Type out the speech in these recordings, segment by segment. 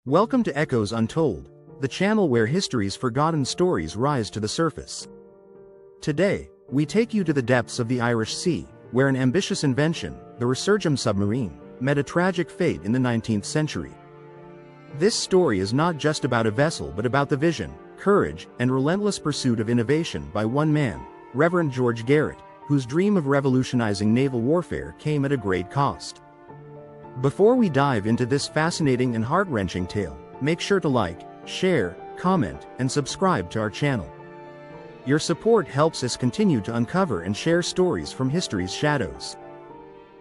Welcome to Echoes Untold, the channel where history's forgotten stories rise to the surface. Today, we take you to the depths of the Irish Sea, where an ambitious invention, the Resurgam submarine, met a tragic fate in the 19th century. This story is not just about a vessel but about the vision, courage, and relentless pursuit of innovation by one man, Reverend George Garrett, whose dream of revolutionizing naval warfare came at a great cost. Before we dive into this fascinating and heart-wrenching tale, make sure to like, share, comment, and subscribe to our channel. Your support helps us continue to uncover and share stories from history's shadows.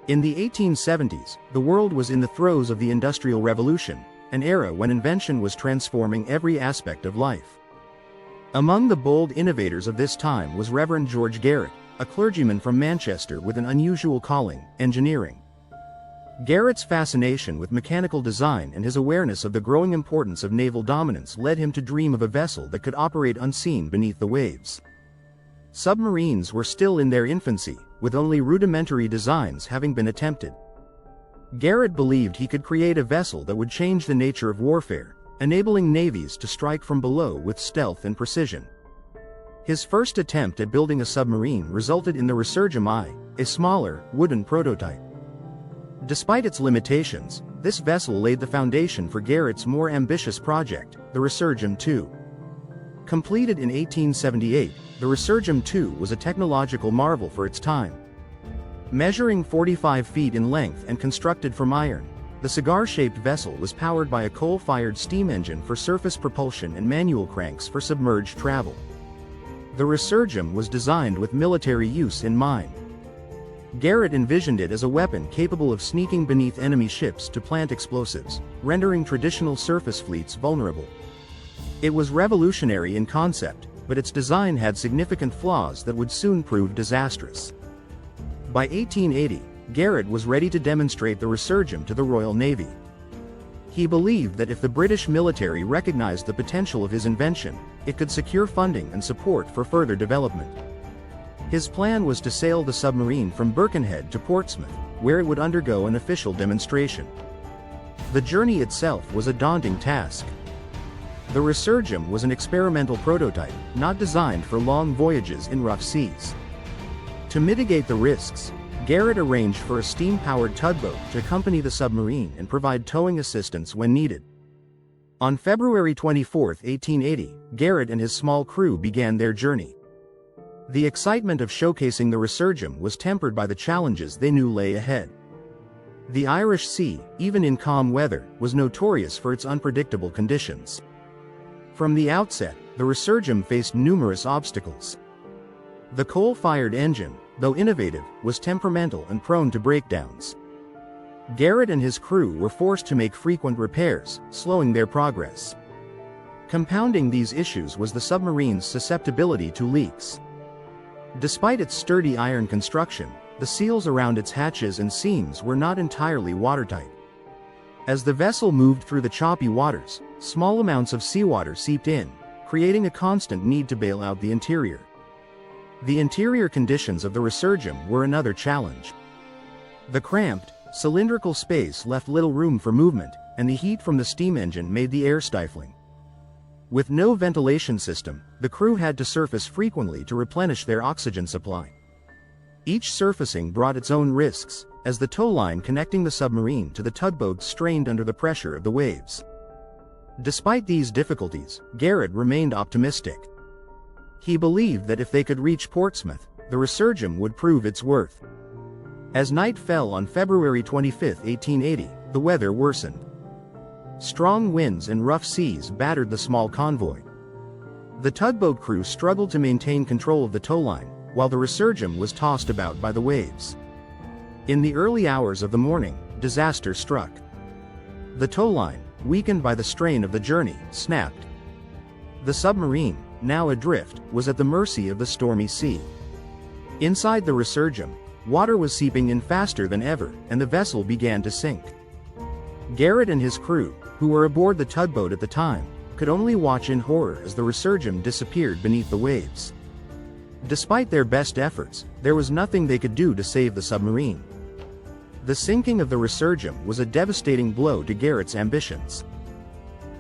In the 1870s, the world was in the throes of the Industrial Revolution, an era when invention was transforming every aspect of life. Among the bold innovators of this time was Reverend George Garrett, a clergyman from Manchester with an unusual calling, engineering. Garrett's fascination with mechanical design and his awareness of the growing importance of naval dominance led him to dream of a vessel that could operate unseen beneath the waves. Submarines were still in their infancy, with only rudimentary designs having been attempted. Garrett believed he could create a vessel that would change the nature of warfare, enabling navies to strike from below with stealth and precision. His first attempt at building a submarine resulted in the Resurgam I, a smaller, wooden prototype. Despite its limitations, this vessel laid the foundation for Garrett's more ambitious project, the Resurgam II. Completed in 1878, the Resurgam II was a technological marvel for its time. Measuring 45 feet in length and constructed from iron, the cigar-shaped vessel was powered by a coal-fired steam engine for surface propulsion and manual cranks for submerged travel. The Resurgam was designed with military use in mind. Garrett envisioned it as a weapon capable of sneaking beneath enemy ships to plant explosives, rendering traditional surface fleets vulnerable. It was revolutionary in concept, but its design had significant flaws that would soon prove disastrous. By 1880, Garrett was ready to demonstrate the Resurgam to the Royal Navy. He believed that if the British military recognized the potential of his invention, it could secure funding and support for further development. His plan was to sail the submarine from Birkenhead to Portsmouth, where it would undergo an official demonstration. The journey itself was a daunting task. The Resurgam was an experimental prototype, not designed for long voyages in rough seas. To mitigate the risks, Garrett arranged for a steam-powered tugboat to accompany the submarine and provide towing assistance when needed. On February 24, 1880, Garrett and his small crew began their journey. The excitement of showcasing the Resurgam was tempered by the challenges they knew lay ahead. The Irish Sea, even in calm weather, was notorious for its unpredictable conditions. From the outset, the Resurgam faced numerous obstacles. The coal-fired engine, though innovative, was temperamental and prone to breakdowns. Garrett and his crew were forced to make frequent repairs, slowing their progress. Compounding these issues was the submarine's susceptibility to leaks. Despite its sturdy iron construction, the seals around its hatches and seams were not entirely watertight. As the vessel moved through the choppy waters, small amounts of seawater seeped in, creating a constant need to bail out the interior. The interior conditions of the Resurgam were another challenge. The cramped, cylindrical space left little room for movement, and the heat from the steam engine made the air stifling. With no ventilation system, the crew had to surface frequently to replenish their oxygen supply. Each surfacing brought its own risks, as the tow line connecting the submarine to the tugboat strained under the pressure of the waves. Despite these difficulties, Garrett remained optimistic. He believed that if they could reach Portsmouth, the Resurgam would prove its worth. As night fell on February 25, 1880, the weather worsened. Strong winds and rough seas battered the small convoy. The tugboat crew struggled to maintain control of the tow line, while the Resurgam was tossed about by the waves. In the early hours of the morning, disaster struck. The tow line, weakened by the strain of the journey, snapped. The submarine, now adrift, was at the mercy of the stormy sea. Inside the Resurgam, water was seeping in faster than ever, and the vessel began to sink. Garrett and his crew, who were aboard the tugboat at the time, could only watch in horror as the Resurgam disappeared beneath the waves. Despite their best efforts, there was nothing they could do to save the submarine. The sinking of the Resurgam was a devastating blow to Garrett's ambitions.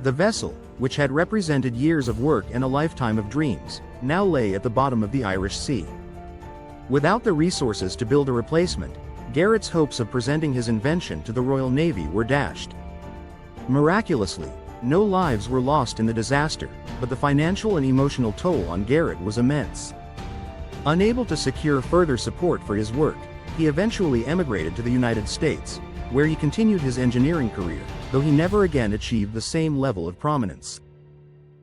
The vessel, which had represented years of work and a lifetime of dreams, now lay at the bottom of the Irish Sea. Without the resources to build a replacement, Garrett's hopes of presenting his invention to the Royal Navy were dashed. Miraculously, no lives were lost in the disaster, but the financial and emotional toll on Garrett was immense. Unable to secure further support for his work, he eventually emigrated to the United States, where he continued his engineering career, though he never again achieved the same level of prominence.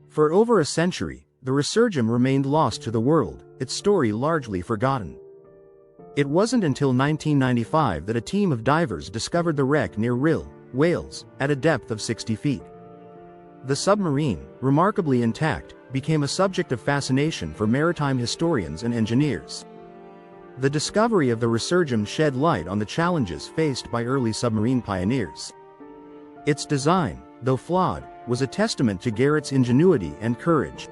For over a century, the Resurgam remained lost to the world, its story largely forgotten. It wasn't until 1995 that a team of divers discovered the wreck near Rhyl, Wales, at a depth of 60 feet. The submarine, remarkably intact, became a subject of fascination for maritime historians and engineers. The discovery of the Resurgam shed light on the challenges faced by early submarine pioneers. Its design, though flawed, was a testament to Garrett's ingenuity and courage.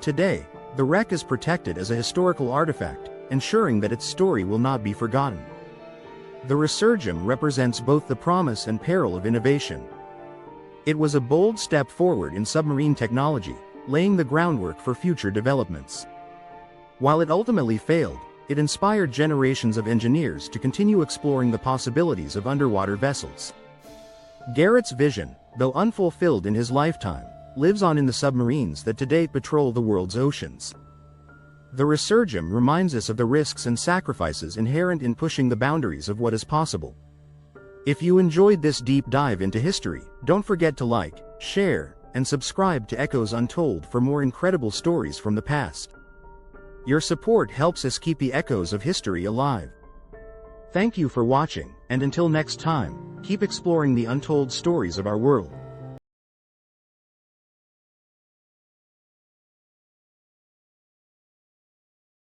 Today, the wreck is protected as a historical artifact, ensuring that its story will not be forgotten. The Resurgam represents both the promise and peril of innovation. It was a bold step forward in submarine technology, laying the groundwork for future developments. While it ultimately failed, it inspired generations of engineers to continue exploring the possibilities of underwater vessels. Garrett's vision, though unfulfilled in his lifetime, lives on in the submarines that today patrol the world's oceans. The Resurgam reminds us of the risks and sacrifices inherent in pushing the boundaries of what is possible. If you enjoyed this deep dive into history, don't forget to like, share, and subscribe to Echoes Untold for more incredible stories from the past. Your support helps us keep the echoes of history alive. Thank you for watching, and until next time, keep exploring the untold stories of our world.